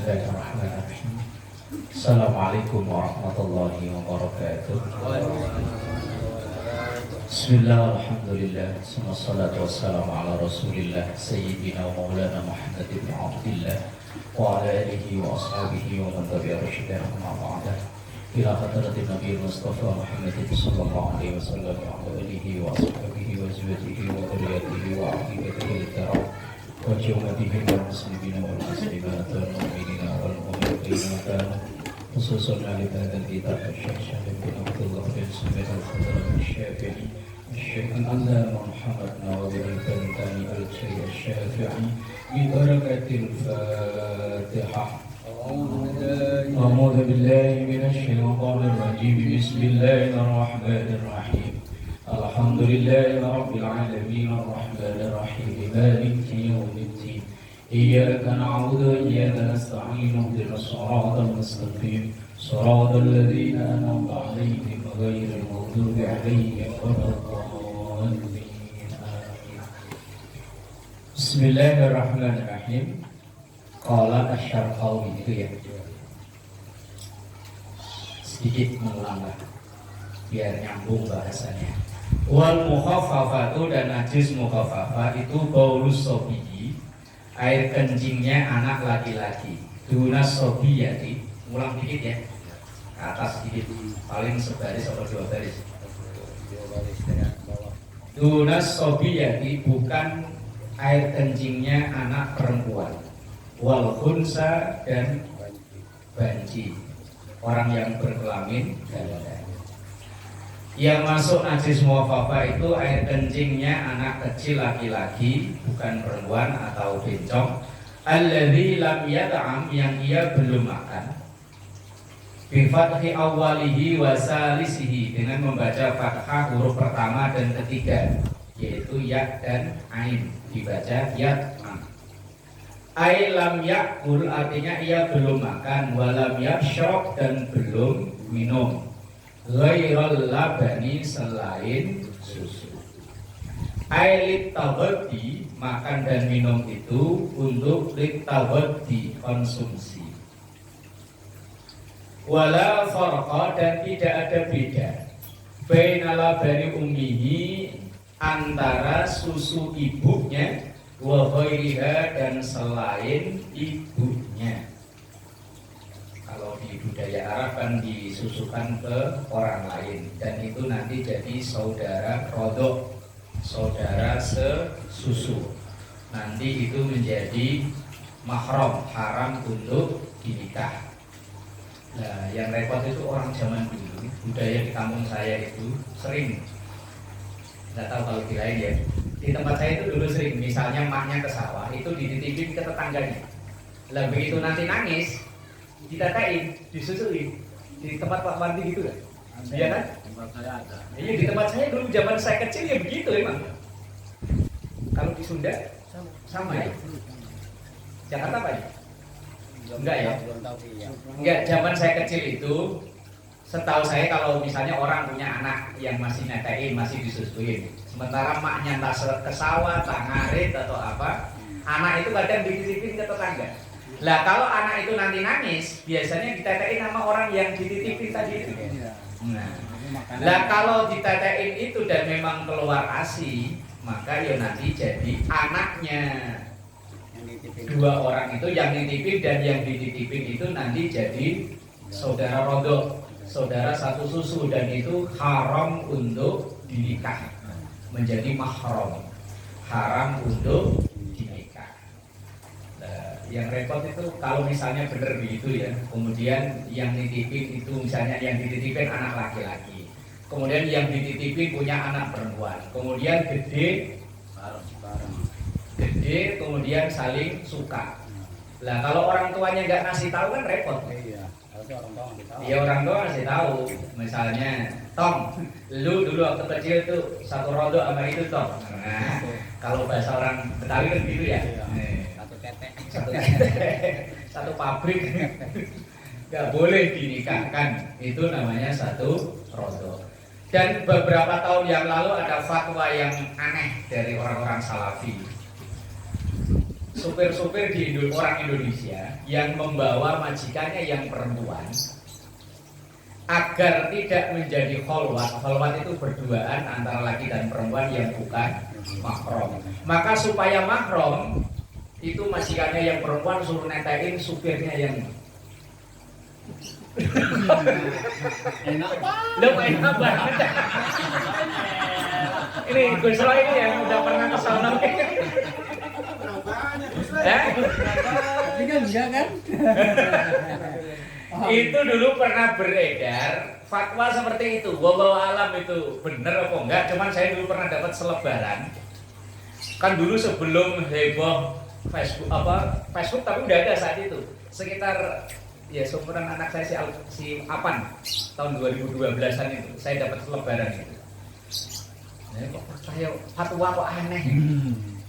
Bismillahirrahmanirrahim. Assalamualaikum warahmatullahi wabarakatuh. Bismillah, alhamdulillah, wassalatu wassalamu ala rasulillah Sayyidina wa maulana Muhammad ibn Abdillah wa ala alihi wa ashabihi wa man tabi'a rusyidah amma ba'da. Ila hadratin Nabi Mustafa Muhammad sallallahu alaihi wasallam wa ala alihi wa ashabihi wa azwajihi wa dhurriyyatihi wa ahibatihi al-kiram wa jumlatihi wal muslimina wal muslimat wal mu'minina wal mu'minat khususan ahli hadal kitab Syekh Syahid bin Abdullah bin Sumait al-Khadrami Syafi'i Syekh al-Allama Muhammad Nawawi al-Bantani al-Syekh Syafi'i bi barakatil Fatihah. A'udzu billahi minasy syaithanir rajim. Bismillahirrahmanirrahim. Alhamdulillahi rabbil alamin arrahmanir rahim maliki yaumiddin. Iyyaka na'budu wa iyyaka nasta'in ihdinas siratal mustaqim siratal ladzina an'amta 'alaihim ghairil maghdubi 'alaihim waladdallin. Bismillahirrahmanirrahim. Qala asy-Syarqawi itu ya. Sedikit mengulang biar nyambung bahasanya. Wal mukhaffafatu dan najis mukhaffafah itu baulus sobiyi, air kencingnya anak laki-laki. Dunas sobiyati, ulang dikit ya, ke atas sedikit, paling sebaris atau dua baris. Dunas sobiyati bukan air kencingnya anak perempuan. Wal khunsa dan banci, orang yang berkelamin ganda. Yang masuk najis mukhafafah itu air kencingnya anak kecil laki-laki, bukan perempuan atau bencong. Alladzi lam yat'am, yang ia belum makan. Bi fathi awwalihi wa salisihi, dengan membaca fathah huruf pertama dan ketiga, yaitu ya dan ain, dibaca yat'am. Ai lam yakul, artinya ia belum makan. Walam yashrab, dan belum minum. Ghairal labani, selain susu. Ai litabadi, makan dan minum itu untuk litabadi, konsumsi. Wala farqa, dan tidak ada beda baina labani ummihi, antara susu ibunya, wa ghairiha, dan selain ibunya. Kalau di budaya Arab kan disusukan ke orang lain, dan itu nanti jadi saudara rodok, saudara sesusu. Nanti itu menjadi mahram, haram untuk dinikah. Nah, yang repot itu orang zaman dulu, budaya di kampung saya itu sering, nggak tahu kalau di lain ya. Di tempat saya itu dulu sering, misalnya maknya ke sawah, itu dititipin ke tetangganya. Lah begitu nanti nangis, ditatain, disusuin. Di tempat Pak Wandi gitu kan? Iya kan? Tempat saya ada. Iya, di tempat saya dulu zaman saya kecil ya begitu emang. Kalau di Sunda sama ya? Jakarta apa ya? Enggak ya? Enggak, zaman saya kecil itu, setahu saya kalau misalnya orang punya anak yang masih netein, masih disusuin, sementara maknya entah ke sawah, tak ngarit atau apa, anak itu kadang dititipin ke tetangga. Lah kalau anak itu nanti nangis, biasanya ditetein sama orang yang dititipin tadi itu. Nah, lah kalau ditetein itu dan memang keluar ASI, maka ya nanti jadi anaknya. Dua orang itu yang dititipin dan yang dititipin itu nanti jadi saudara rodok, saudara satu susu, dan itu haram untuk dinikah, menjadi mahram, haram untuk dinikah. Nah, yang repot itu kalau misalnya benar begitu ya, kemudian yang dititipin itu misalnya yang dititipin anak laki-laki, kemudian yang dititipin punya anak perempuan, kemudian gede, kemudian saling suka. Lah kalau orang tuanya nggak ngasih tahu kan repot. Iya, harusnya orang tua ngasih tahu. Iya, orang tua ngasih tahu. Misalnya, Tom, lu dulu waktu kecil tuh satu rodok sama itu Tom. Nah, kalau bahasa orang Betawi kan gitu ya. Satu ketek. Satu pabrik. Nggak boleh dinikahkan. Itu namanya satu rodok. Dan beberapa tahun yang lalu ada fatwa yang aneh dari orang-orang Salafi. supir-supir di orang Indonesia yang membawa majikannya yang perempuan agar tidak menjadi kholwat. Kholwat itu berduaan antara laki dan perempuan yang bukan mahram. Maka supaya mahram itu majikannya yang perempuan suruh netein supirnya yang Enak banget. lo enak banget. Ini Gus Roy ini yang udah pernah ke sana. Tapi kan enggak kan? Itu dulu pernah beredar fatwa seperti itu. Wallahu alam itu bener apa enggak, cuman saya dulu pernah dapat selebaran. Kan dulu sebelum heboh Facebook tapi udah ada saat itu. Sekitar ya seumuran anak saya si Apan tahun 2012-an itu saya dapat selebaran itu. Nah, kok percaya fatwa kok aneh.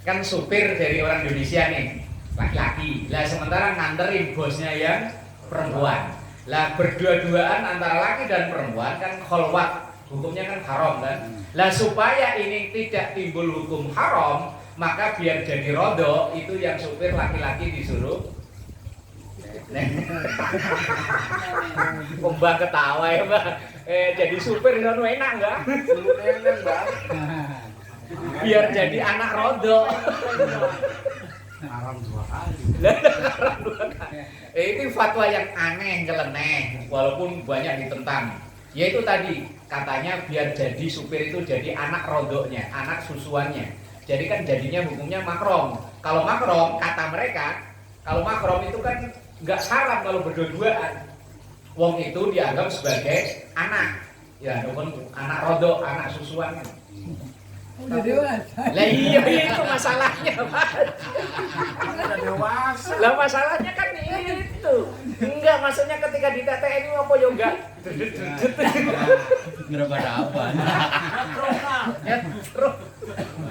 Kan supir dari orang Indonesia nih, laki-laki. Lah sementara nganterin bosnya yang perempuan. Lah berdua-duaan antara laki dan perempuan kan kholwat, hukumnya kan haram kan. Lah supaya ini tidak timbul hukum haram, maka biar jadi rodok itu yang supir laki-laki disuruh. Mbak ketawa ya Mbak. Jadi supir itu enak enggak? Enak, Mbak. Biar jadi anak rodok. Haram 2 kali. Itu fatwa yang aneh, nyeleneh, walaupun banyak ditentang. Yaitu tadi katanya biar jadi supir itu jadi anak rodoknya, anak susuannya. Jadi kan jadinya hukumnya makrom. Kalau makrom kata mereka, kalau makrom itu kan nggak haram kalau berdua-duaan. Wong itu dianggap sebagai anak, ya bukan anak rodok, anak susuannya. Udah dewasa. Lah iya itu masalahnya, Pak. Udah dewasa. Lah masalahnya kan itu. Enggak, maksudnya ketika di TTN ini apa ya enggak? Ngeraba apa? Ya, terus.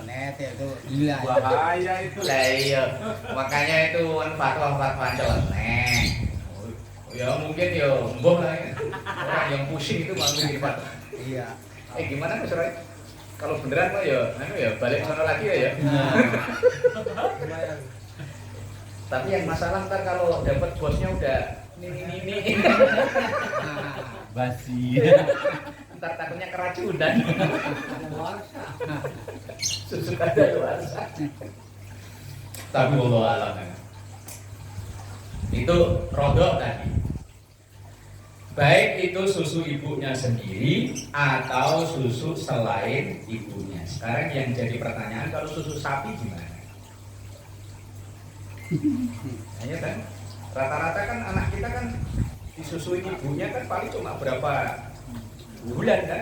Net itu gila. Bahaya itu. Lah iya. Makanya itu fatwa-fatwa nyeleneh. Ya mungkin ya mbuh lah ya. Orang yang pusing itu malah mikir fatwa. Iya. Gimana Mas Roy? Kalau beneran kok ya, balik sana lagi ya. Tapi yang masalah ntar kalau dapat bosnya udah ini. Basi. Ntar takutnya keracunan. Susu kada luasa. Tapi wallahu alam. Itu rodok tadi. Baik itu susu ibunya sendiri atau susu selain ibunya. Sekarang yang jadi pertanyaan, kalau susu sapi gimana? Hanya kan rata-rata kan anak kita kan disusuin ibunya kan paling cuma berapa bulan kan,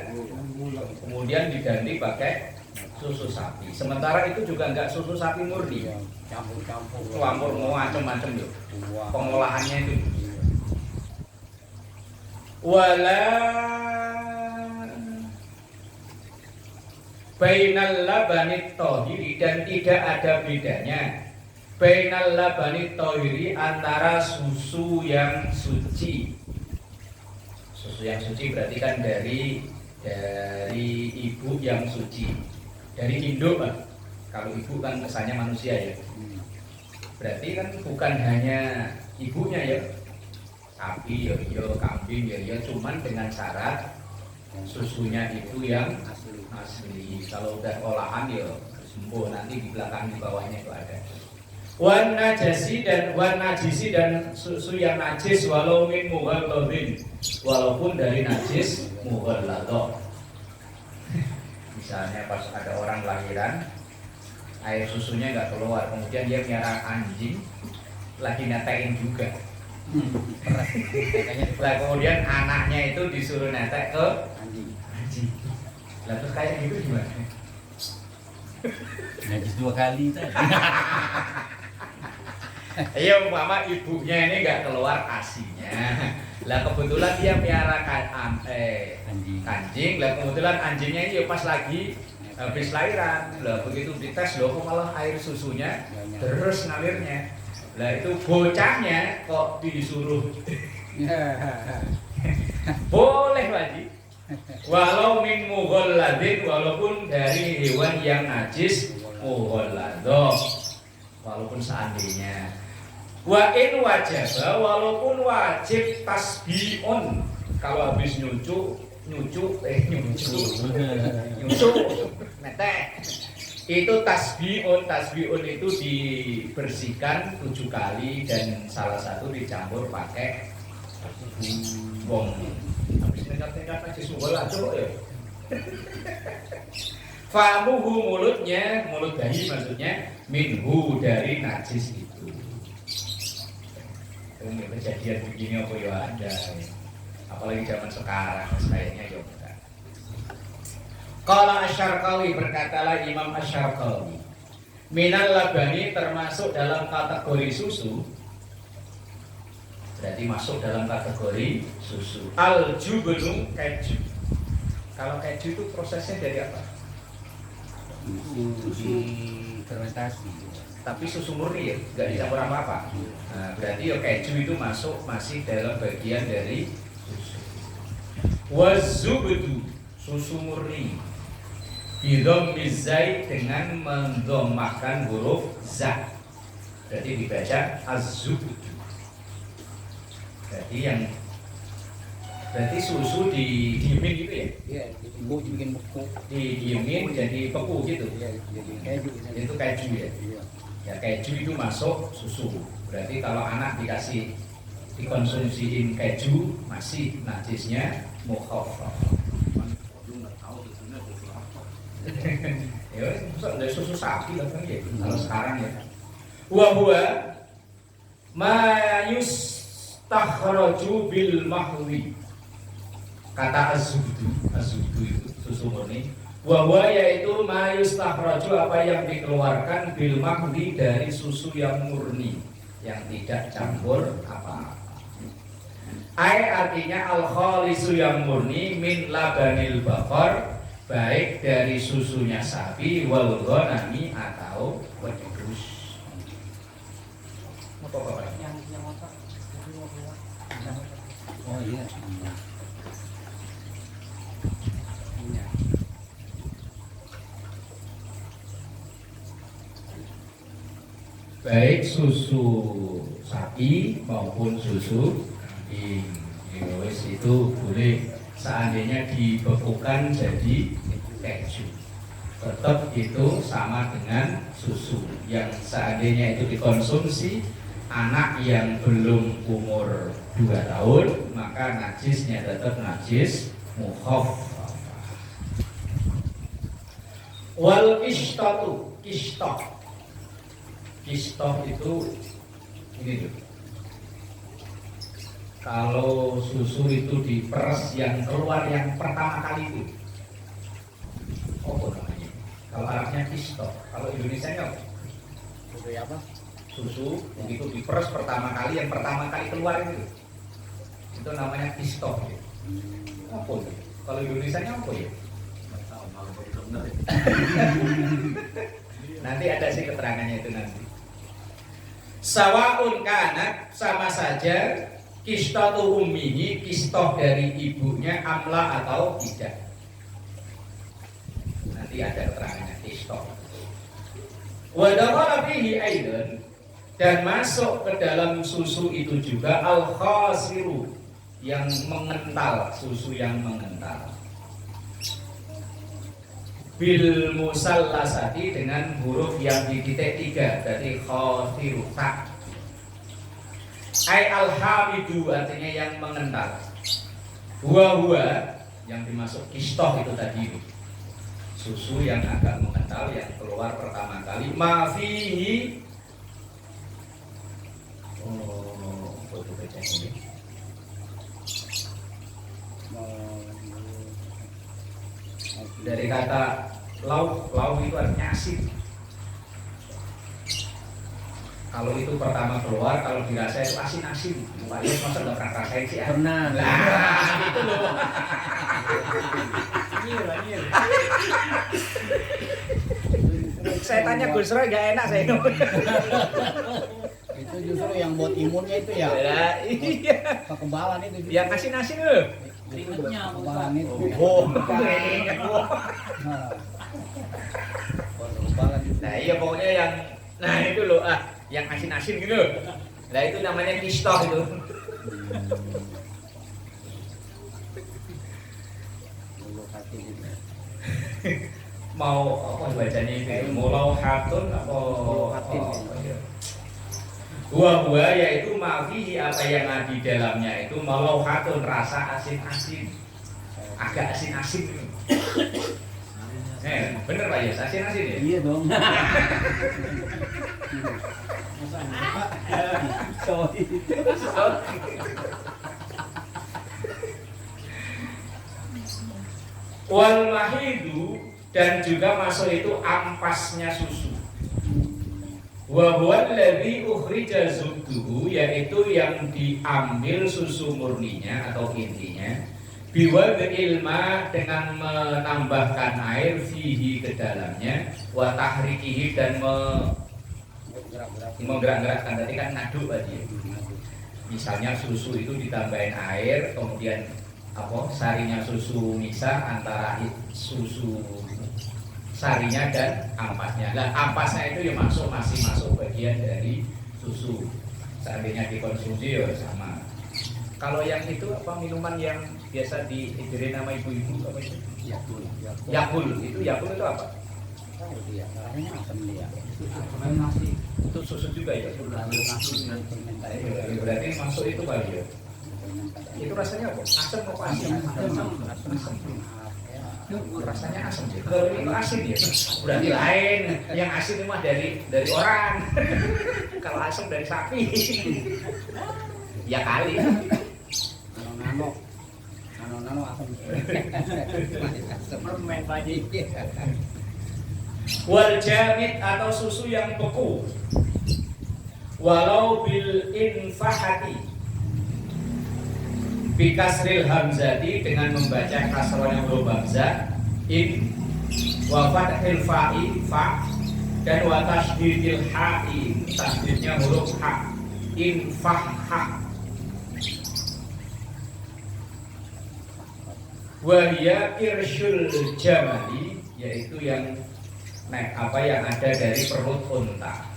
kemudian diganti pakai susu sapi. Sementara itu juga enggak susu sapi murni, campur macam-macam loh pengolahannya itu. Wala bainal labanit tohiri, dan tidak ada bedanya bainal labanit tohiri antara susu yang suci. Susu yang suci berarti kan dari ibu yang suci, dari induk kan. Kalau ibu kan kesannya manusia ya, berarti kan bukan hanya ibunya ya, sapi ya, kambing ya, cuman dengan syarat susunya itu yang asli. Kalau udah olahan ya sembuh, nanti di belakang di bawahnya itu ada. Wan najisi dan susu yang najis walau min mughalladhin, walaupun dari najis mughalladh. Misalnya pas ada orang lahiran, air susunya nggak keluar, kemudian dia piara anjing, lagi netein juga. Lah kemudian anaknya itu disuruh netek ke anjing. Lah terus kayak gitu gimana? Najis 2 kali tadi. Iya, umpama ibunya ini nggak keluar asinya. Lah kebetulan dia piara anjing. Lah kebetulan anjingnya ini pas lagi habis lahiran. Lah begitu dites loh kok malah air susunya terus ngalirnya. Lah itu bocahnya kok disuruh boleh wajib. Walau min mughalladhin, walaupun dari hewan yang najis mughalladh. walaupun seandainya. Wa in wajaba, walaupun wajib tasbiun. Kalau habis nyucu netek. Itu tasbiun itu dibersihkan 7 kali dan salah satu dicampur pakai bong. Habis nekat-nekat aja sungguh cuk ya. Famuhu mulutnya, mulut bayi maksudnya minhu dari najis itu. Ini kejadian begini apa ya ada, apalagi zaman sekarang kayaknya ya enggak. Qala Asy-Syarqawi, berkatalah Imam Asy-Syarqawi, minal labani termasuk dalam kategori susu. Berarti masuk dalam kategori susu. Al-jubnu, keju. Kalau keju itu prosesnya dari apa? Susu fermentasi. Tapi susu murni ya, nggak dicampur apa-apa. Nah, berarti ya keju itu masuk masih dalam bagian dari susu. Wazubdu, susu murni. Bidom mizai dengan mendhomahkan huruf za. Berarti dibaca az-zubdu. Berarti susu didiemin gitu ya? Iya, dibikin beku. Didiemin jadi beku gitu. Iya, jadi keju. Itu keju ya. Iya. Ya keju itu masuk susu. Berarti kalau anak dikonsumsiin keju masih najisnya mukhaffaf. Ya dari susu sapi lah kan ya. Kalau sekarang ya. Wa huwa ma yustakhraju bil mahwi. Kata az-zubdu itu susu murni. Wa yaitu ma yustakhraju, apa yang dikeluarkan bil mahwi dari susu yang murni, yang tidak campur apa-apa. Ai artinya al-khalisu yang murni min labanil baqar, baik dari susunya sapi wal ghanami atau wedhus. Apa yang otak? Oh iya. Baik susu sapi maupun susu kambing, itu boleh seandainya dibekukan jadi keju. Tetap itu sama dengan susu yang seandainya itu dikonsumsi anak yang belum umur 2 tahun, maka najisnya tetap najis mukhaffaf. Wal ishtatu, Kistoh itu ini tuh. Kalau susu itu diperes yang keluar yang pertama kali itu, apa namanya? Kalau Arabnya kistoh, kalau Indonesianya apa? Susu apa? Susu begitu diperes pertama kali, yang pertama kali keluar itu namanya kistoh. Apa itu? Kalau Indonesianya apa ya? Nanti ada sih keterangannya itu nanti. Sawaun kanat, sama saja kistatu ummihi, kistoh dari ibunya amla atau tidak. Nanti ada keterangannya kistoh. Wa dakhala fihi aidan, dan masuk ke dalam susu itu juga al-khasiru, yang mengental, susu yang mengental. Bil musallasati, dengan huruf yang di titik 3, berarti khasiru tak. Ai al-hamidu, artinya yang mengental. Huwa yang dimasuk kistoh itu tadi, susu yang agak mengental yang keluar pertama kali. Mafihi, foto baca ini. Dari kata lauk itu artinya asin. Kalau itu pertama keluar, kalau dirasa itu asin-asin. Pak Yus masa nggak pernah rasain sih? Pernah. Nah, itu loh. Saya tanya Gus Roy nggak enak saya. Itu justru yang buat imunnya itu ya. Iya. Kekebalan itu. Yang asin-asin loh. Keringetnya kekebalan itu. Nah iya, pokoknya yang Nah itu loh, yang asin-asin gitu. Nah itu namanya kistoh itu. Mau apa bacanya itu? Mulau hatun apa? Buah-buah yaitu mafihi apa yang ada di dalamnya itu mulau hatun rasa asin-asin, agak asin-asin gitu. Bener Pak Yus, asin-asin ya? Iya dong. Wal mahidu dan juga masuk itu ampasnya susu. Wa huwa alladhi ukhrija zubduhu yaitu yang diambil susu murninya atau intinya biwadil ma dengan menambahkan air fihi ke dalamnya wa tahrikihi dan menggerak-gerakkan tadi kan ngaduk tadi. Misalnya susu itu ditambahin air kemudian apa sarinya susu nisa antara susu sarinya dan ampasnya. Nah, ampasnya itu ya masih masuk bagian dari susu. Seandainya dikonsumsi ya sama. Kalau yang itu apa minuman yang biasa diijirin nama ibu-ibu apa itu? Yakul. Yakul. Itu Yakul itu apa? Tahu dia, rasanya asam dia. Itu susu juga ya? Berarti masuk itu kali ya? Itu rasanya apa? Asam apa asin? Asam. Rasanya asam sih. Kalau itu asin ya. Berarti lain. Yang asin itu mah dari orang. Kalau asam dari sapi. Ya kali. Nano asam. Permen pagi. Wal jamid atau susu yang beku. Walau bil infahati. Bikasril hamzati dengan membaca kasrohnya huruf hamzah in wa fathil fa'i fa dan wa tashdidil ha'i tashdidnya huruf ha infahha wa hiya irsyul jamali yaitu yang naik apa yang ada dari perut unta.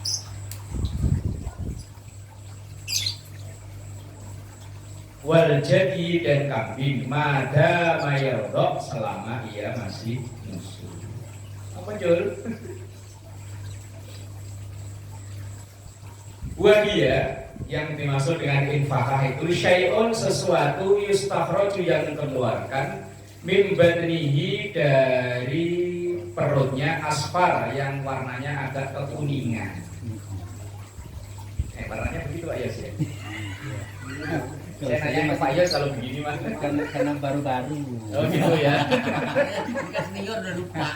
Wal jadi dan kambing mada mayardok selama ia masih musuh. Apa Jul? Wahia yang dimaksud dengan infakah itu syai'un sesuatu yustakhraju yang dikeluarkan min batnihi dari perutnya asfar yang warnanya agak kekuningan. Warnanya begitu Pak Yos ya? Saya nanya ke Pak Yos kalau begini mah Karena baru-baru. oh gitu ya. Bukan senior udah lupa.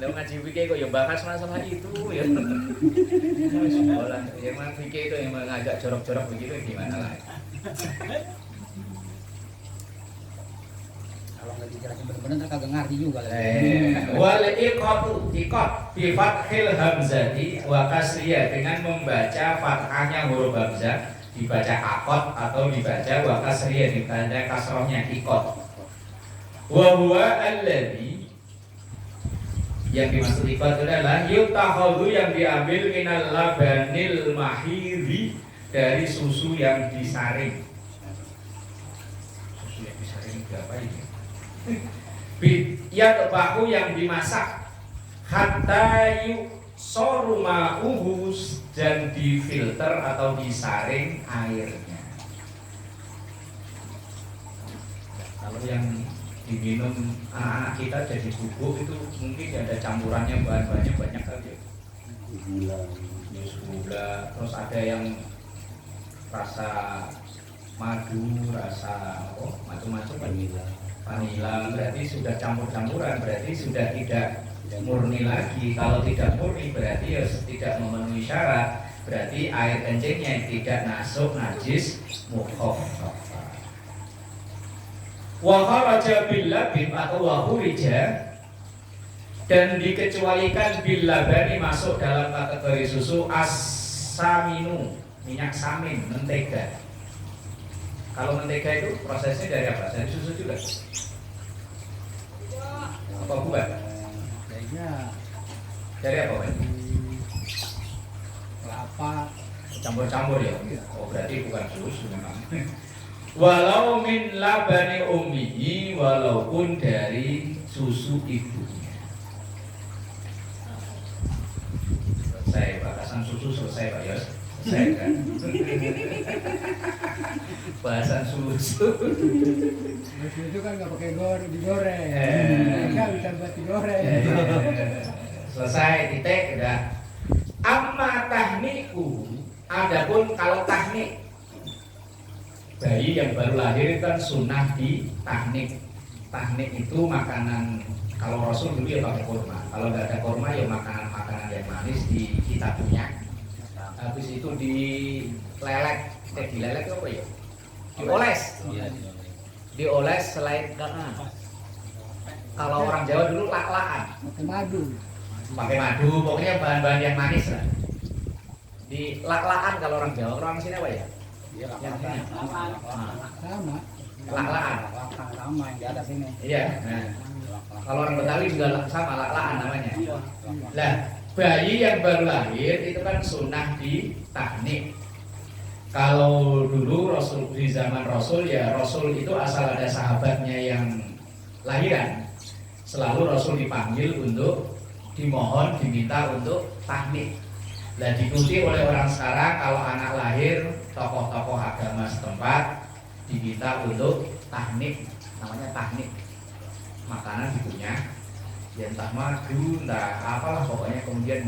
Lo ngaji fikih kok ya bahas masalah itu ya. Sekolah yang mana fikih itu yang agak jorok-jorok begitu gimana lah. Kalau nggak dijelasin benar-benar kan kagak ngerti juga lah. Wal iqatu iqat bi fathil hamzati wa kasriyah dengan membaca fathahnya huruf hamzah dibaca akot atau dibaca wa kasriyah dibaca kasrohnya iqat. Wa huwa alladzi yang dimaksud iqat adalah yutakhadhu yang diambil minal labanil mahiri dari susu yang disaring. Susu yang disaring berapa ini? Ya tebaku yang dimasak hatta yusaruma'uhu dan difilter atau disaring airnya. Kalau yang diminum anak-anak kita jadi bubuk itu mungkin ada campurannya bahan-bahannya banyak kali ya. Gula, terus ada yang rasa madu, rasa macam-macam vanila, berarti sudah campur-campuran, berarti sudah tidak murni lagi. Kalau tidak murni berarti ya tidak memenuhi syarat, berarti air kencingnya tidak masuk najis mukhaffafah. Wa kharaja bil labin atau wa khurija dan dikecualikan bil labani masuk dalam kategori susu as-saminu, minyak samin, mentega. Kalau mentega itu prosesnya dari apa? Dari susu juga. Apa buat? Kayaknya Dari apa, Pak? kelapa. Campur-campur ya? Oh, berarti bukan susu memang. Walau min labani ummihi, walaupun dari susu ibunya. Selesai, batasan susu selesai, Pak Yos. Selesai kan? Bahasan susu. Terus itu kan nggak pakai digoreng. Nggak bisa buat digoreng. Selesai, titik, udah. Amma tahniku, adapun kalau tahnik, bayi yang baru lahir kan sunnah di tahnik. Tahnik itu makanan, kalau Rasul dulu ya pakai kurma. Kalau nggak ada kurma ya makanan-makanan yang manis di kita punya. Habis itu dilelek, dilelek apa ya? Dioles. Dioles selain kalau orang Jawa dulu lak-lakan. Pakai madu. Pakai madu, pokoknya bahan-bahan yang manis lah. Di lak-lakan kalau orang Jawa, kalau orang sini apa ya? Iya, Yang ini. Sama. Lak-lakan. sama yang di atas ini. Iya. Nah, kalau orang Betawi juga sama lak-lakan namanya. Lah, bayi yang baru lahir itu kan sunnah di tahnik. Kalau dulu Rasul di zaman Rasul ya Rasul itu asal ada sahabatnya yang lahiran, selalu Rasul dipanggil untuk dimohon diminta untuk tahnik. Nah diikuti oleh orang sekarang kalau anak lahir tokoh-tokoh agama setempat diminta untuk tahnik, namanya tahnik. Makanan dipunya, ya entah madu, entah apalah pokoknya kemudian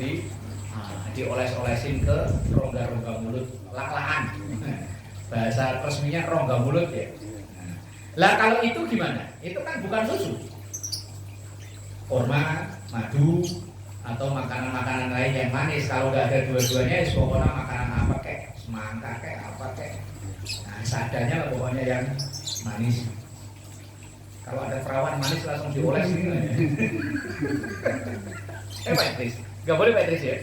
dioles-olesin ke rongga-rongga mulut, lak-lakan. Bahasa resminya rongga mulut ya. Lah kalau itu gimana? Itu kan bukan susu. Kurma, madu, atau makanan-makanan lain yang manis. Kalau nggak ada dua-duanya, ya pokoknya makanan apa kek, semangka kek, apa kek. Nah, seadanya lah pokoknya yang manis. Kalau ada perawan manis langsung dioles ini. Pak Idris, nggak boleh Pak Idris ya?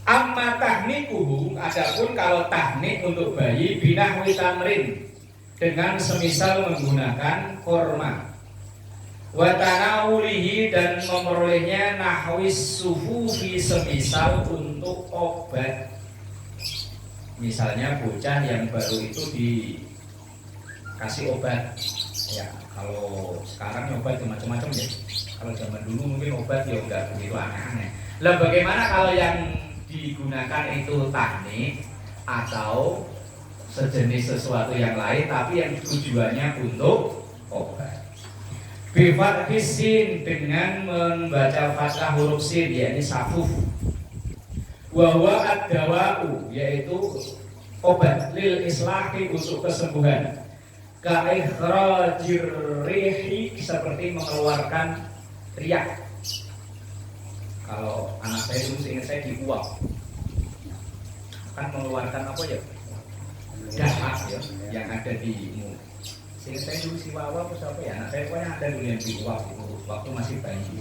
Amma tahnikuhu, adapun kalau tahnik untuk bayi binahwi tamrin dengan semisal menggunakan korma, wa tanawulihi dan memperolehnya nahwis sufufi semisal untuk obat. Misalnya bocah yang baru itu dikasih obat. Ya, kalau sekarang obat macam-macam ya. Kalau zaman dulu mungkin obat ya enggak begitu aneh-aneh. Lah bagaimana kalau yang digunakan itu tahnik atau sejenis sesuatu yang lain tapi yang tujuannya untuk obat? Bifat sin dengan membaca fathah huruf sin yakni safuf. Wahwa ad-dawa'u yaitu obat lil islahi untuk kesembuhan. Ka ikhrajir rihi seperti mengeluarkan riak. Kalau anak saya dulu seingat saya diuap kan mengeluarkan apa ya? Dahak ya yang ada di mulut. Seingat saya dulu si Wawa atau siapa ya? Anak saya pokoknya ada dulu yang diuap waktu masih bayi.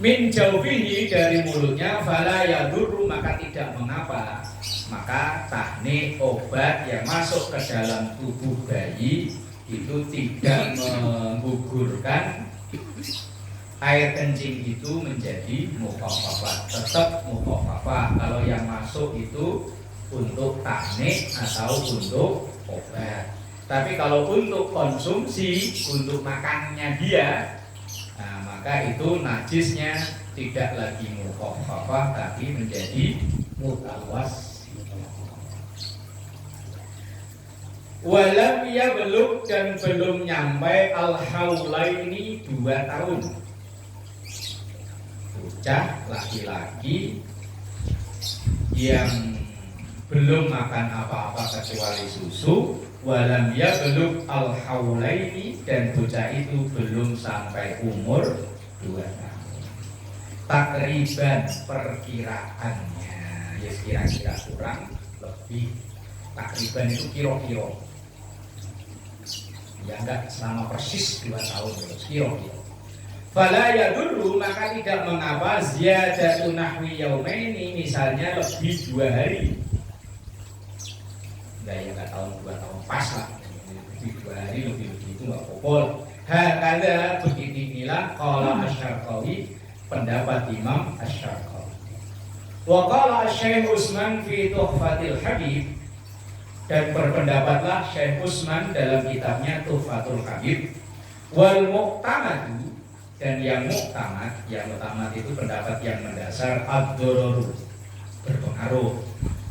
Min jauhihi dari mulutnya fala yadurru maka tidak mengapa. Maka tahnik obat yang masuk ke dalam tubuh bayi itu tidak menggugurkan air kencing itu menjadi mukhafafah, tetap mukhafafah kalau yang masuk itu untuk tahnik atau untuk obat. Tapi kalau untuk konsumsi, untuk makannya dia, nah, maka itu najisnya tidak lagi mukhafafah tapi menjadi mutawas. Walam ya belum dan belum nyampe al-haulaini 2 tahun. Bocah laki-laki yang belum makan apa-apa kecuali susu. Walam ya belum al-haulaini dan bocah itu belum sampai umur 2 tahun. Takriban perkiraannya ya kira-kira kurang lebih. Takriban itu kira-kira. Ya enggak selama persis 2 tahun kira-kira. Fala yadurru maka tidak mengapa ziyadatu nahwi yaumaini misalnya lebih 2 hari. Enggak ya enggak tahun 2 tahun pas lah. lebih 2 hari lebih-lebih itu nggak popol. Hakada beginilah qala Asy-Syarqawi, pendapat Imam Asy-Syarqawi. Wa qala Syekh Utsman fi Tuhfatil Habib, dan berpendapatlah Syekh Utsman dalam kitabnya Tuhfatul Habib, wal muqtamadu, dan yang muktamad itu pendapat yang mendasar, ad-dororu, berpengaruh.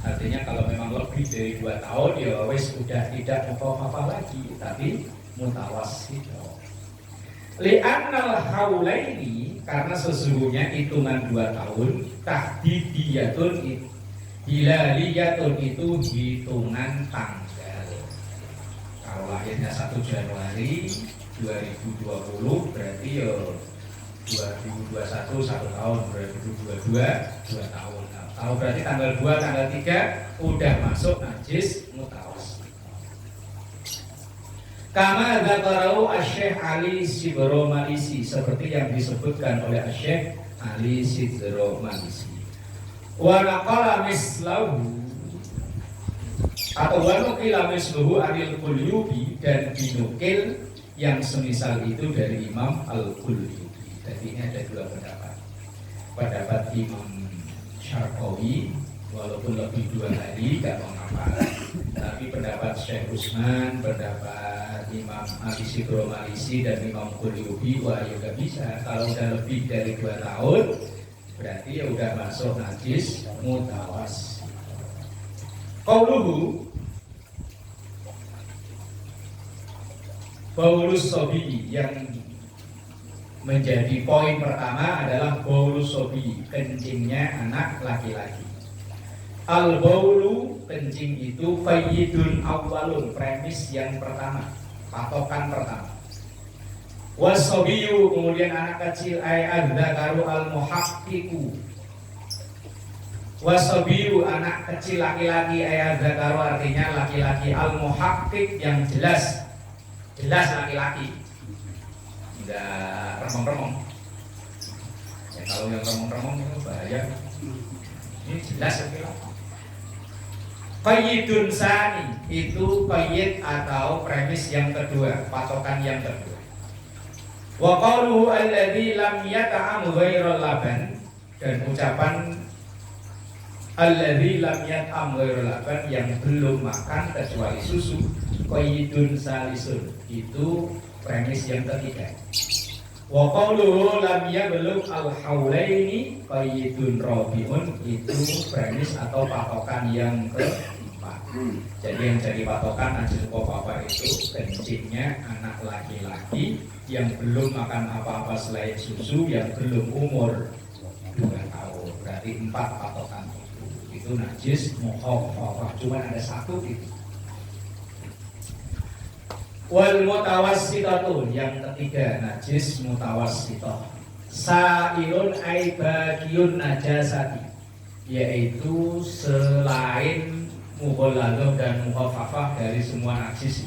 Artinya kalau memang lebih dari 2 tahun ya wis sudah tidak mukhafafah lagi, tapi mutawassit. Li'annal haulaini, karena sesungguhnya hitungan 2 tahun, tahdidiyatun, hilaliyatun itu hitungan tanggal. Kalau lahirnya 1 Januari 2020 berarti ya 2021 1 tahun, 2022 2 tahun. Nah, kalau berarti tanggal 2, tanggal 3 udah masuk najis mutawassit. Kama dzakarahu Asy-Syaikh Ali Sidro Malisi, seperti yang disebutkan oleh Asy-Syaikh Ali Sidro Malisi. Wa naqala mislahu, atau wa nuqila misluhu anil Qulyubi, dan dinukil yang semisal itu dari Imam Al-Qulyubi. Jadi ini ada 2 pendapat. Pendapat Imam Syarqawi walaupun lebih 2 hari tidak mengapa, tapi pendapat Syekh Utsman, pendapat Imam Ali Sidro Malisi dan Imam Qulyubi, wah ya nggak bisa. Kalau udah lebih dari 2 tahun berarti ya udah masuk najis mutawassit. Qauluhu baulus sobi, yang menjadi poin pertama adalah baulus sobi, kencingnya anak laki-laki. Al baulu, kencing itu fayyidun awwalun, premis yang pertama, patokan pertama. Wasobiyu, kemudian anak kecil, ay adzakaru al muhaqqiqu. Wasobiyu, anak kecil laki-laki, ay adzakaru artinya laki-laki, al muhaqqiq yang jelas laki-laki, enggak remong-remong. Ya, kalau yang remong-remong itu bahaya. Ini jelas laki-laki. Qayyidun sani, itu qayyid atau premis yang kedua, patokan yang kedua. Wa qauluhu alladzi lam yata'am ghairal laban, dan ucapan alladzi lam yat'am ghairal laban, yang belum makan kecuali susu, qayyidun salisun, itu premis yang ketiga. Wa qauluhu lam yablugh al-haulaini qayyidun rabi'un, itu premis atau patokan yang keempat. Jadi yang jadi patokan najis apa itu kencingnya anak laki-laki yang belum makan apa-apa selain susu, yang belum umur 2 tahun. Berarti 4 patokan itu najis mukhafafah. Cuma ada 1 itu. Wal mutawassitatu, yang ketiga najis mutawassithah. Sa'ilun ay bagiun najasati, yaitu selain mughalladah dan mukhafafah dari semua najis.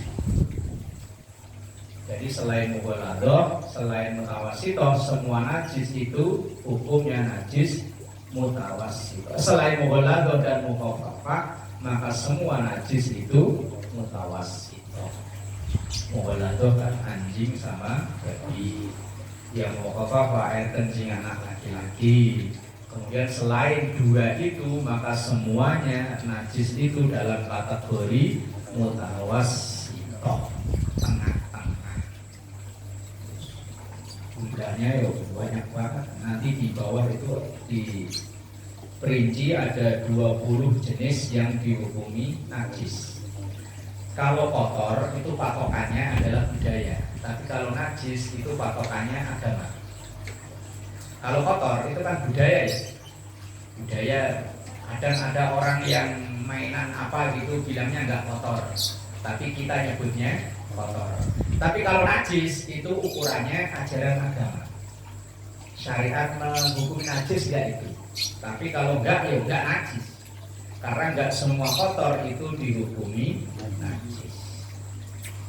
Jadi selain mughalladah, selain mutawassithah, semua najis itu hukumnya najis mutawassithah. Selain mughalladah dan mukhafafah, maka semua najis itu mutawassithah. Mughalladah kan anjing sama babi, yang mukhafafah air kencing anak laki-laki. Kemudian selain 2 itu, maka semuanya najis itu dalam kategori mutawassithah, tengah-tengah. Bundanya ya banyak banget. Nanti di bawah itu diperinci ada 20 jenis yang dihukumi najis. Kalau kotor itu patokannya adalah budaya, tapi kalau najis itu patokannya agama. Kalau kotor itu kan budaya ya. Budaya, kadang ada orang yang mainan apa gitu bilangnya enggak kotor, tapi kita nyebutnya kotor. Tapi kalau najis itu ukurannya ajaran agama. Syariat menghukumi najis enggak itu. Tapi kalau enggak ya enggak najis. Karena enggak semua kotor itu dihukumi najis.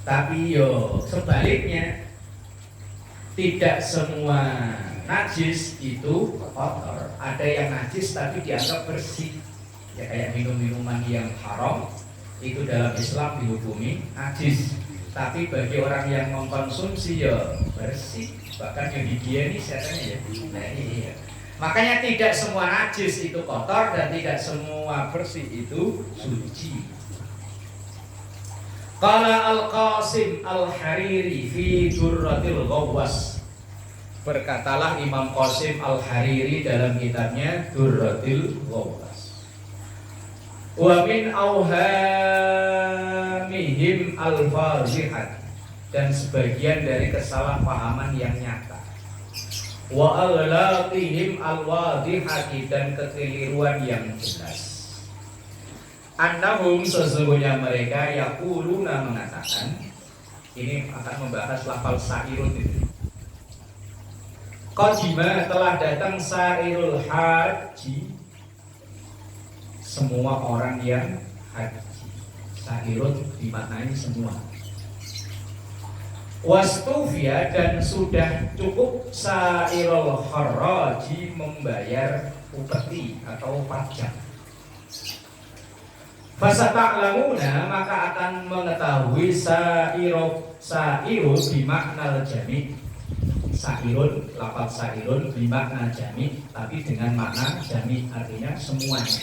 Tapi yo sebaliknya, tidak semua najis itu kotor. Ada yang najis tapi dianggap bersih. Ya kayak minum-minuman yang haram itu dalam Islam dihukumi najis. Tapi bagi orang yang mengkonsumsi ya bersih. Bahkan yang higienis katanya ya. Nah, iya. Makanya tidak semua najis itu kotor dan tidak semua bersih itu suci. Qala Al-Qasim Al-Hariri fi Durratil Ghawwas. Berkatalah Imam Qasim Al-Hariri dalam kitabnya Durratil Ghawwas. Wa min awhamihim al-fazihat, dan sebagian dari kesalahpahaman yang nyata. Wa aghlaqihim al-wadihati, dan kekeliruan yang jelas. Annahum, sesungguhnya mereka yaquluna mengatakan, ini akan membahas lafal sa'irun itu. Qadima, telah datang sa'irul haji, semua orang yang haji. Sa'irun dimaknai semua. Wastufia, dan sudah cukup sa'irul haraji, membayar upeti atau pajak. Fasata'lamuna, maka akan mengetahui sa'iru bimaknal jami'. Sa'irun, lafaz sa'irun bimakna jami', tapi dengan makna jami', artinya semuanya.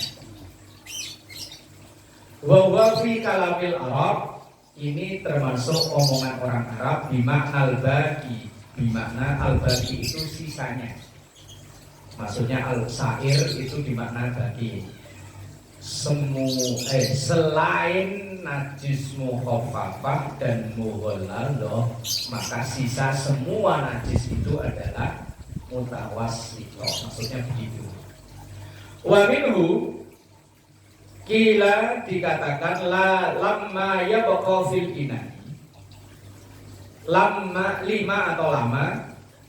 Wa huwa fi kalamil Arab, ini termasuk omongan orang Arab, bimaknal baqi, bimakna al-baqi itu sisanya. Maksudnya al-sa'ir itu dimakna baqi. Selain najis mukhaffafah dan mughallalah, maka sisa semua najis itu adalah mutawassithah. Maksudnya begitu. Wa minhu, kila, dikatakan lamma yabqa fil inai. Lama, lima atau lama,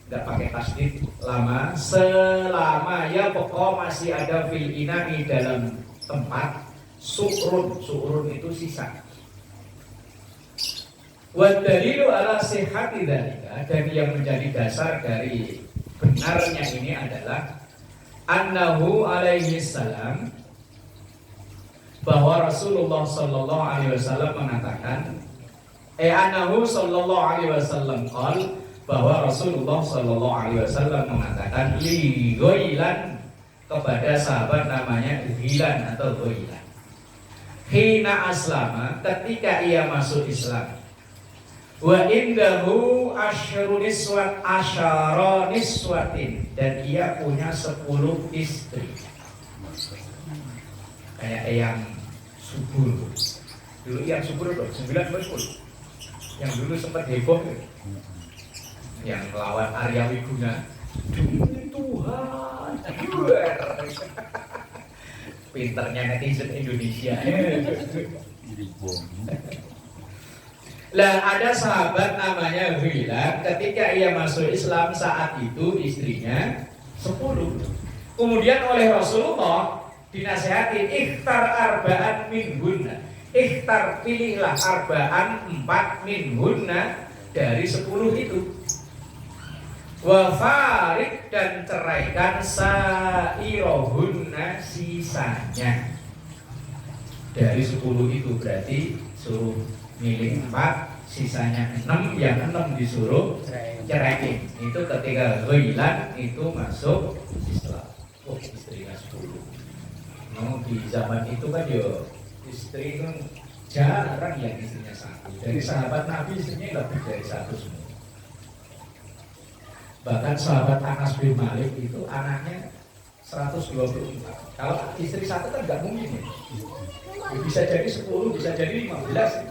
enggak pakai tasdid, lama, selama yabqa masih ada fil inai, dalam tempat, su'run itu sisa. Wa dalilu ala sihhati dzalika, dan yang menjadi dasar dari benarnya ini adalah annahu alaihi salam, bahwa Rasulullah sallallahu alaihi wasallam mengatakan, annahu sallallahu alaihi wasallam qala, bahwa Rasulullah sallallahu alaihi wasallam mengatakan, li ghailan, kepada sahabat namanya Ghilan atau Ghilan, hina aslama, ketika ia masuk Islam, wa indahu asyara niswatin, dan ia punya 10 istri. Kayak yang subur. Dulu yang subur loh, 9 10. Yang dulu sempat heboh, yang melawan Arya Wiguna. Demi Tuhan, pinternya netizen Indonesia. Lah, ada sahabat namanya Ghilan, ketika ia masuk Islam saat itu istrinya 10. Kemudian oleh Rasulullah dinasihatin, ikhtar arba'an minhunna, ikhtar, pilihlah arba'an, 4 minhunna, dari 10 itu. Wa farik, dan ceraikan sa'irohunna, sisanya. Dari 10 itu berarti suruh milih 4, sisanya 6, yang 6 disuruh ceraikin. Itu ketika Ghilan itu masuk Islam. Oh, istrinya 10. Di zaman itu kan ya istri itu jarang yang istrinya 1. Dari sahabat Nabi istrinya lebih dari 1 semua. Bahkan sahabat Anas bin Malik itu anaknya 124. Kalau istri 1 kan nggak mungkin ya. Bisa jadi 10, bisa jadi 15.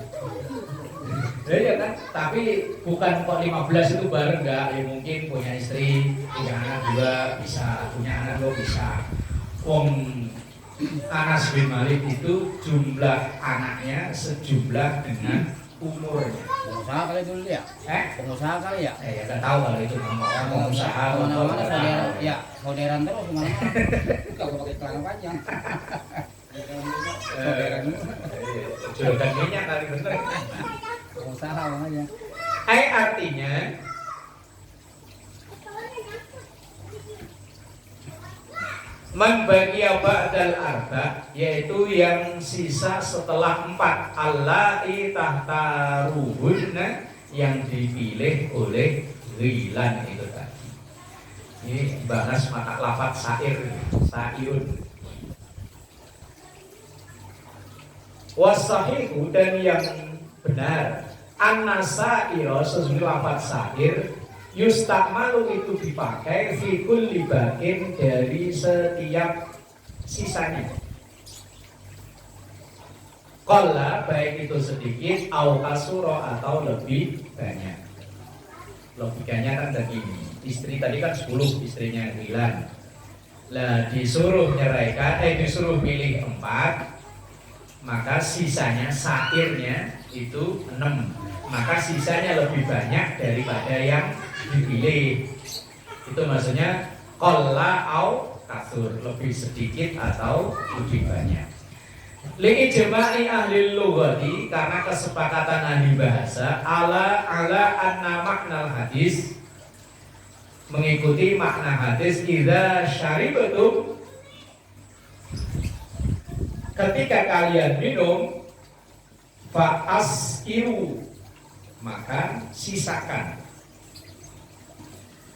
Ya kan? Tapi bukan kok 15 itu bareng, nggak. Ya mungkin punya istri, punya anak juga bisa, punya anak juga bisa. Anas bin Malik itu jumlah anaknya sejumlah dengan umurnya. Pengusaha kali dulu ya? Pengusaha kali ya? Ya nggak tahu kalau itu pengusaha. Mana-mana saudara, ya saudara terus gimana? Kalau pakai celana panjang. Juragan minyak kali bener. Pengusaha makanya. Artinya Man baqiya ba'dal arba, yaitu yang sisa setelah 4, allati tahtaruhunna, yang dipilih oleh ghilan itu tadi. Ini bahas mata lafaz syair, sairun. Wasahihu, dan yang benar, an-nasaira, sesungguhnya lafaz syair yustakmalu itu dipakai fi kulli bakin, dari setiap sisanya. Qalla, baik itu sedikit, au kasuro, atau lebih banyak. Logikanya kan begini, istri tadi kan 10 istrinya Ghilan. Lah disuruh nyeraikan, disuruh pilih 4, maka sisanya sairnya itu 6. Maka sisanya lebih banyak daripada yang dipilih. Itu maksudnya qalla au kasur, lebih sedikit atau lebih banyak. Li ijma'i ahli lughati, karena kesepakatan ahli bahasa, ala anna makna hadis, mengikuti makna hadis, idza syaribatum, ketika kalian minum, fa askiru, maka sisakan.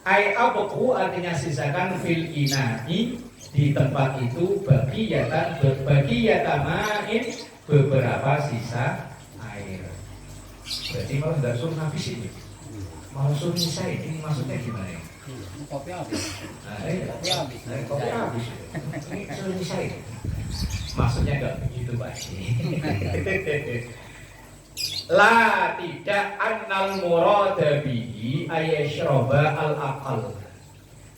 Ai abqu, artinya sisakan, fil ina'i, di tempat itu, bagiyatamain, beberapa sisa air. Berarti malah nggak suruh habisin, malah suruh nyisain. Ini maksudnya gimana ya? Kopi habis. Kopi habis. Kopi habis. Ini suruh nyisain. Maksudnya nggak begitu Pak. La, tidak, annal murada bihi ayyashroba al aqal.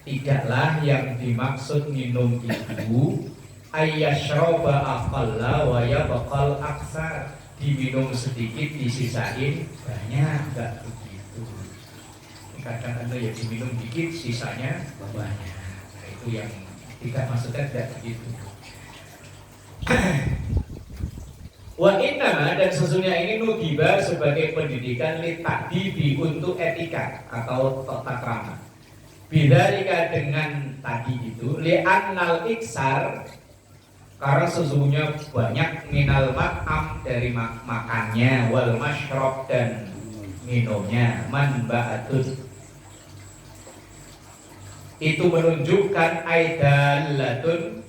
Tidaklah yang dimaksud minum itu ayyashroba aqalla wa yabqal aksar, diminum sedikit disisain banyak, enggak begitu. Kadang ada yang diminum dikit sisanya banyak. Nah, itu yang tidak maksudnya tidak begitu. Wa inna, dan sesungguhnya ini nudiba sebagai pendidikan li ta'dibi, untuk etika atau tata krama. Bidzalika, dengan tadi itu, li annal iksar, karena sesungguhnya banyak, minal mat'am, dari makannya, wal masyrob, dan minumnya, manba'atun, itu menunjukkan aidalatun,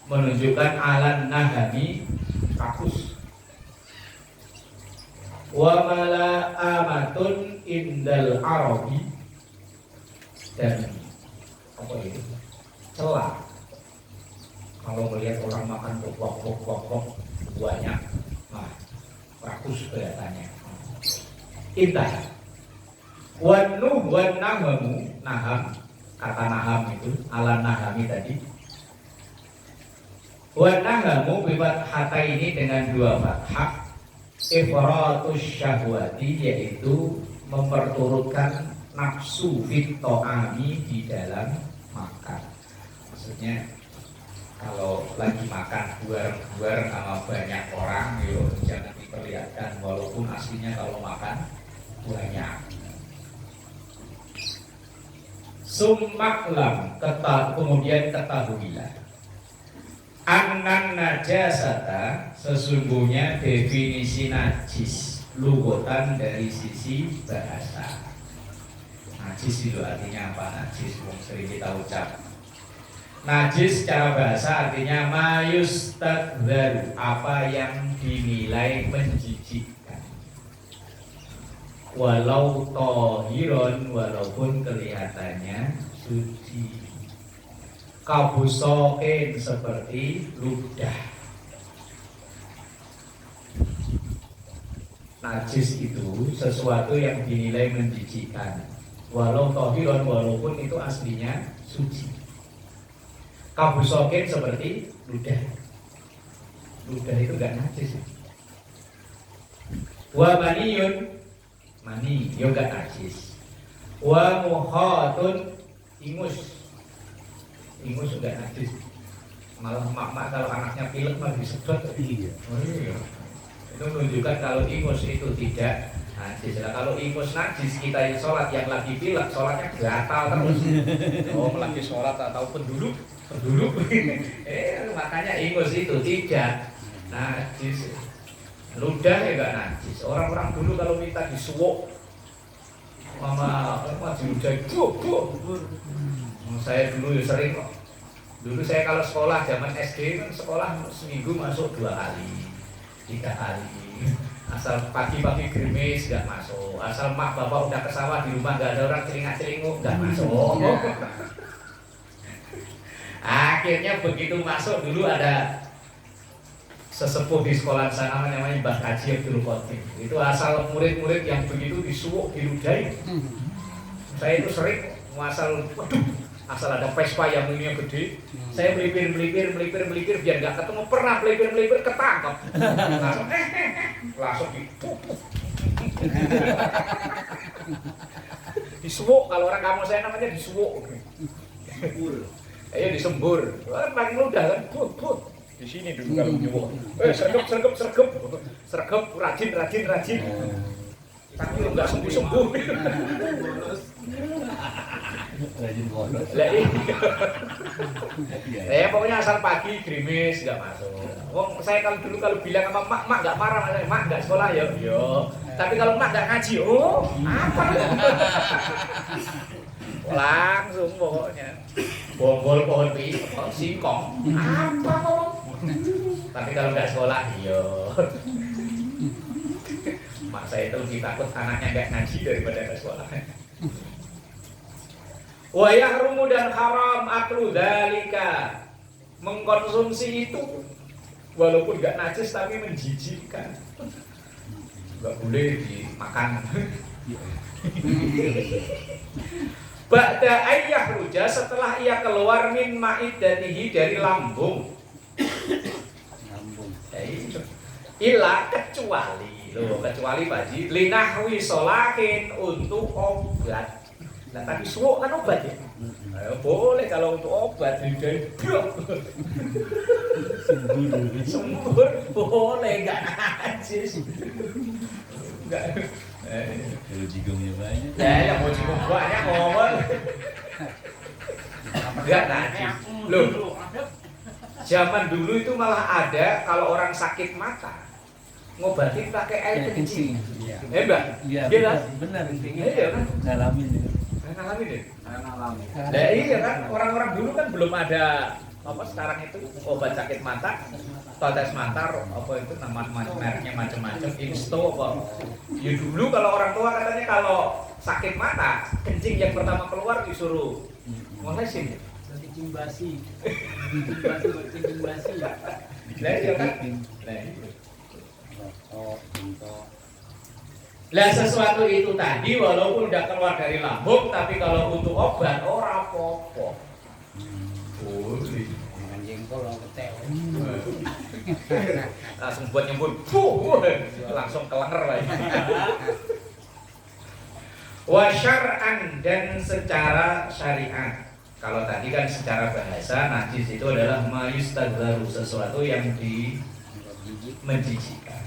menunjukkan alan nahami, kakus, wa mala amatun indal arabi, dan apa itu, celah. Kalau melihat orang makan bok banyak, nah rakus kelihatannya. Indah. Wan nahamu, naham, kata naham itu ala nahami tadi. Wan nahamu bibat hata ini dengan 2 fathah. Ifratus syahwati, yaitu memperturutkan nafsu fit to'ami, di dalam makan. Maksudnya kalau lagi makan buar sama banyak orang, yuk jangan diperlihatkan, walaupun aslinya kalau makan banyak. Summaklam, kemudian ketahuilah, annan najasata, sesungguhnya definisi najis lugotan dari sisi bahasa. Najis itu artinya apa? Najis sering kita ucap. Najis secara bahasa artinya mayustadzaru, apa yang dinilai menjijikkan. Walau tohiron, walaupun kelihatannya suci. Kabusokin, seperti ludah. Najis itu sesuatu yang dinilai menjijikkan. Walau tohiron, walaupun itu aslinya suci. Kabusokin, seperti ludah. Ludah itu gak najis. Wa maniyun, mani juga najis. Wa muhatun, ingus juga najis. Malah mak kalau anaknya pilek malah disedot. Oh iya. Itu menunjukkan kalau ingus itu tidak Najis lah, kalau ingus najis kita yang sholat yang lagi pilek sholatnya batal terus. Oh lagi sholat atau penduduk makanya ingus itu tidak najis. Ludah ya gak najis. Orang-orang dulu kalau minta disuwuk mama diludahi saya dulu ya sering kok. Dulu saya kalau sekolah zaman SD kan sekolah seminggu masuk 2 kali 3 kali. Asal pagi-pagi gerimis gak masuk. Asal mak bapak udah ke sawah di rumah gak ada orang celingak-celinguk gak masuk. Akhirnya begitu masuk dulu ada sesepuh di sekolah sana namanya Mbah Haji Abdul Qadir. Itu asal murid-murid yang begitu disuwuk diludahi. Saya itu sering asal ada Vespa yang ini gede, saya melipir biar nggak ketemu, pernah melipir ketangkep. Langsung disuwuk, kalau orang kamu saya namanya disuwuk. Ayo disembur. Paling mudah kan, di sini dulu kalau nyuwuk. Sergep, rajin. Tapi enggak sembuh. Rajin bolos. Lah iya. Pokoknya asal pagi gerimis enggak masuk. Wong saya kalau bilang sama mak enggak marah, mak enggak sekolah ya. Yo. Tapi kalau mak enggak ngaji, apa? Langsung pokoknya. Bonggol pohon pisang, singkong. Apa kok? Tapi kalau enggak sekolah, iya. Mak saya itu lebih takut anaknya enggak ngaji daripada enggak sekolah. Wa yahrumu dan haram aklu dzalika. Mengkonsumsi itu walaupun enggak najis tapi menjijikkan. Enggak boleh dimakan. Ba'da ayyah ruja, setelah ia keluar min ma'idatihi dari lambung. Ila kecuali Paji linahwi solahin untuk obat. Nah tapi suwuk kan obat ya. Boleh kalau untuk obat sembur boleh enggak najis. Enggak. Kalau jigongnya banyak. Ya mau jigong banyak ngomong. Enggak najis. Loh. Zaman dulu itu malah ada kalau orang sakit mata ngobatin pakai air kencing. Mbak? Iya. Benar. Iya kan? Ngalamin ya. Ngalamin deh. Nah iya kan, orang-orang dulu kan belum ada apa sekarang itu obat sakit mata, tetes mata, apa itu nama mereknya macam-macam, Insto apa. Ya dulu kalau orang tua katanya kalau sakit mata, kencing yang pertama keluar disuruh ngolesin. Kencing basi. Lah iya kan? Lah sesuatu itu tadi walaupun udah keluar dari lambung, tapi kalau untuk obat ora apa-apa. Boleh. Makan jengkol orang ketel. Langsung buat nyembur, langsung kelenger lagi. Wa syar'an, dan secara syariat. Kalau tadi kan secara bahasa najis itu adalah mayustadzaru, sesuatu yang menjijikkan.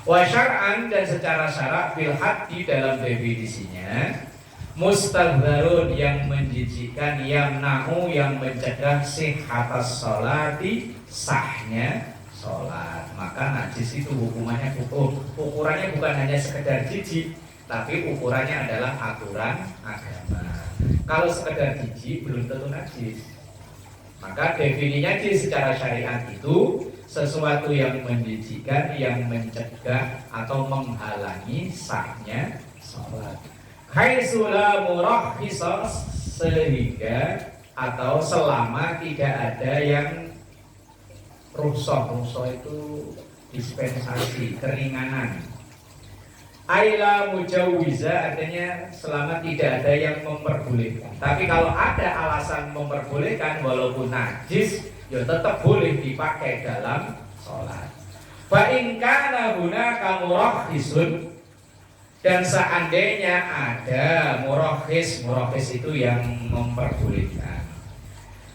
Wa syar'an, dan secara syarak bil haddi dalam definisinya mustadzarun yang menjijikkan, yang nahu yang mencegah sihhatas sholati, sahnya sholat. Maka najis itu hukumannya ukurannya bukan hanya sekedar jijik, tapi ukurannya adalah aturan agama. Kalau sekedar jijik belum tentu najis. Maka definisinya secara syariat itu sesuatu yang menjijikkan, yang mencegah atau menghalangi sahnya sholat. Haitsu la murahhisa, sehingga atau selama tidak ada yang rukhsah itu dispensasi, keringanan. Aila mujawwiza, artinya selama tidak ada yang memperbolehkan. Tapi kalau ada alasan memperbolehkan walaupun najis, ya tetap boleh dipakai dalam sholat. Fa in kana hunaka murahhisun, dan seandainya ada murahhis itu yang memperbolehkan.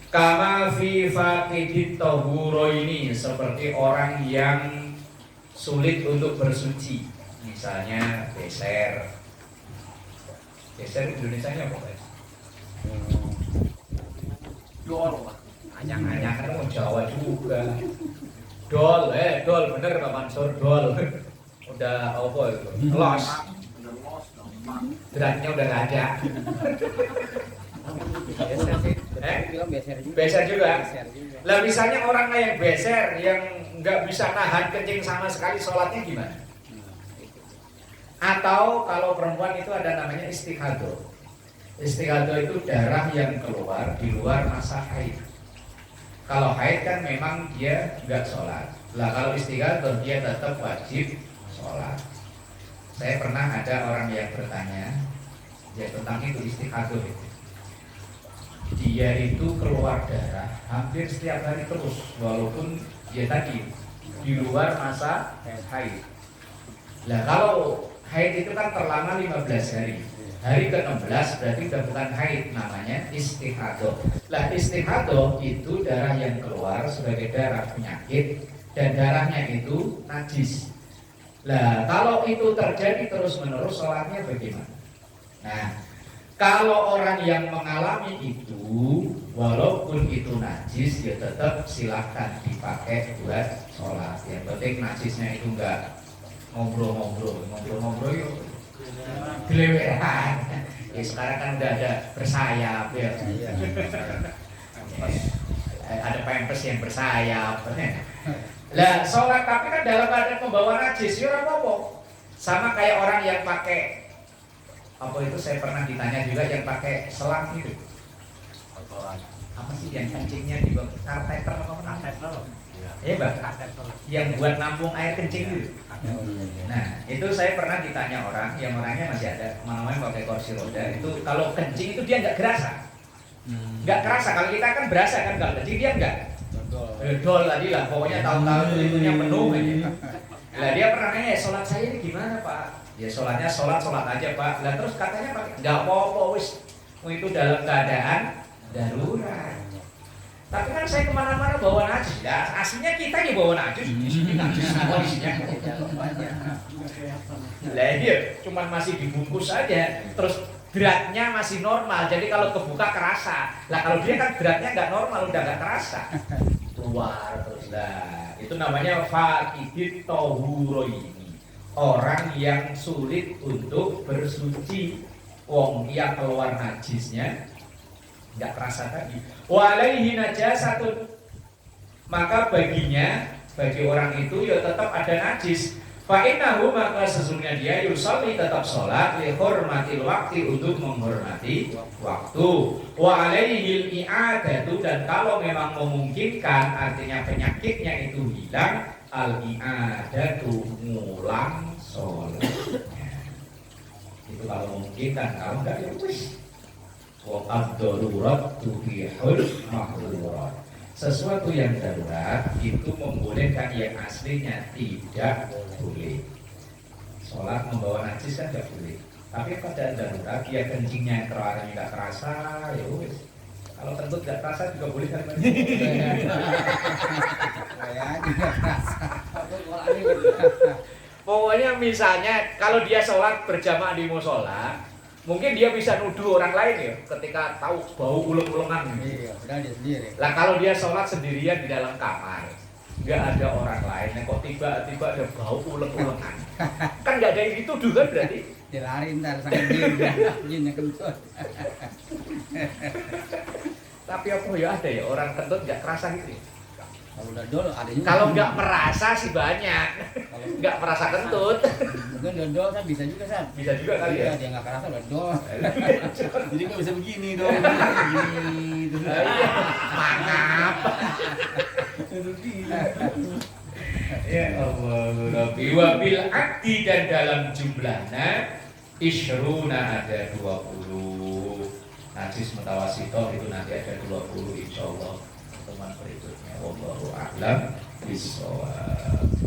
Kama fi faqidit tahuraini, seperti orang yang sulit untuk bersuci. Misalnya beser. Beser Indonesianya apa guys? Dol, Pak. Anyang-anyang kan mau Jawa juga. Dol bener Pak Mansur, dol. Udah apa itu? Los. Beratnya udah nggak ada. Beser sih. Eh? Beser juga. Beser juga. Beser juga. Lah misalnya orang yang beser, yang nggak bisa nahan kencing sama sekali, sholatnya gimana? Atau kalau perempuan itu ada namanya istihadah. Istihadah itu darah yang keluar di luar masa haid. Kalau haid kan memang dia nggak sholat. Lah kalau istihadah dia tetap wajib sholat. Saya pernah ada orang yang bertanya ya tentang itu istihadah itu. Dia itu keluar darah hampir setiap hari terus, walaupun dia tadi di luar masa haid. Lah kalau haid itu kan terlama 15 hari. Hari ke-16 berarti udah bukan haid, namanya istihadah. Lah istihadah itu darah yang keluar sebagai darah penyakit dan darahnya itu najis. Lah kalau itu terjadi terus-menerus, sholatnya bagaimana? Nah, kalau orang yang mengalami itu, walaupun itu najis, ya tetap silahkan dipakai buat sholat. Yang penting najisnya itu enggak ngobrol-ngobrol yuk geleweran. Ya sekarang kan udah ada bersayap ya. Ada pampers yang bersayap. Lah sholat tapi kan dalam keadaan membawa najis, ya apa-apa. Sama kayak orang yang pakai apa itu, saya pernah ditanya juga yang pakai selang itu. Apa sih yang kencingnya di bawah kateter apa? Iya Mbak, yang buat nampung air kencing itu. Nah, itu saya pernah ditanya orang, yang orangnya masih ada, namanya pakai kursi roda. Itu kalau kencing itu dia nggak kerasa, nggak kerasa. Kalau kita kan berasa kan, kalau kencing dia nggak. Dol tadi lah, pokoknya tahu-tahu itunya penuh aja. Lah dia pernah nanya, sholat saya ini gimana Pak? Ya sholatnya sholat aja Pak. Lah terus katanya pakai nggak apa-apa wis, itu dalam keadaan darurat. Tapi kan saya kemana-mana bawa najis. Ya, aslinya kita yang bawa najis. Di sini najis semua isinya. Lah dia cuman masih dibungkus saja. Terus beratnya masih normal. Jadi kalau kebuka kerasa. Lah kalau dia kan beratnya nggak normal, udah nggak kerasa. Keluar terus lah. Itu namanya faqidit tahuraini. Orang yang sulit untuk bersuci. Wong yang keluar najisnya nggak kerasa tadi. Walaihi najasatun, maka bagi orang itu ya tetap ada najis. Fa innahu, maka sesungguhnya dia yusolli tetap sholat li hurmatil waktu, untuk menghormati waktu. Wa alaihil i'adatu, dan kalau memang memungkinkan, artinya penyakitnya itu hilang, al i'adatu, ngulang sholatnya. Itu kalau memungkinkan, kalau enggak ya wis. Wa ad-darurat tubihul mahdurat. Sesuatu yang darurat itu membolehkan yang aslinya tidak boleh. Sholat membawa najis kan tidak boleh. Tapi pada darurat dia kencingnya terlalu tidak terasa, ya wis. Kalau kentut tidak terasa juga boleh kan? Pokoknya misalnya kalau dia sholat berjamaah di musola, mungkin dia bisa nuduh orang lain ya ketika tahu bau uleng-ulengan. Iya, padahal dia sendiri. Lah kalau dia sholat sendirian di dalam kamar, nggak ada orang lain, kok tiba-tiba ada bau uleng-ulengan, kan nggak ada yang dituduh kan berarti? Dia lari ntar sampai jinnya kentut. Tapi apa ya ada ya orang kentut nggak kerasa gitu ya? Kalau udah dol adanya. Kalau nggak merasa sih banyak, nggak merasa kentut. Mungkin udah dol kan bisa juga San. Bisa juga kali ya. Dia nggak kerasa udah dol. Jadi nggak bisa begini dong. Begini. Iya, mangap. Ya Allah, Rabbi wabil akti, dan dalam jumlahnya isyruna ada 20. Najis mutawasitoh itu nanti ada 20 insyaallah pertemuan berikutnya. Wallahu a'lam bishawab.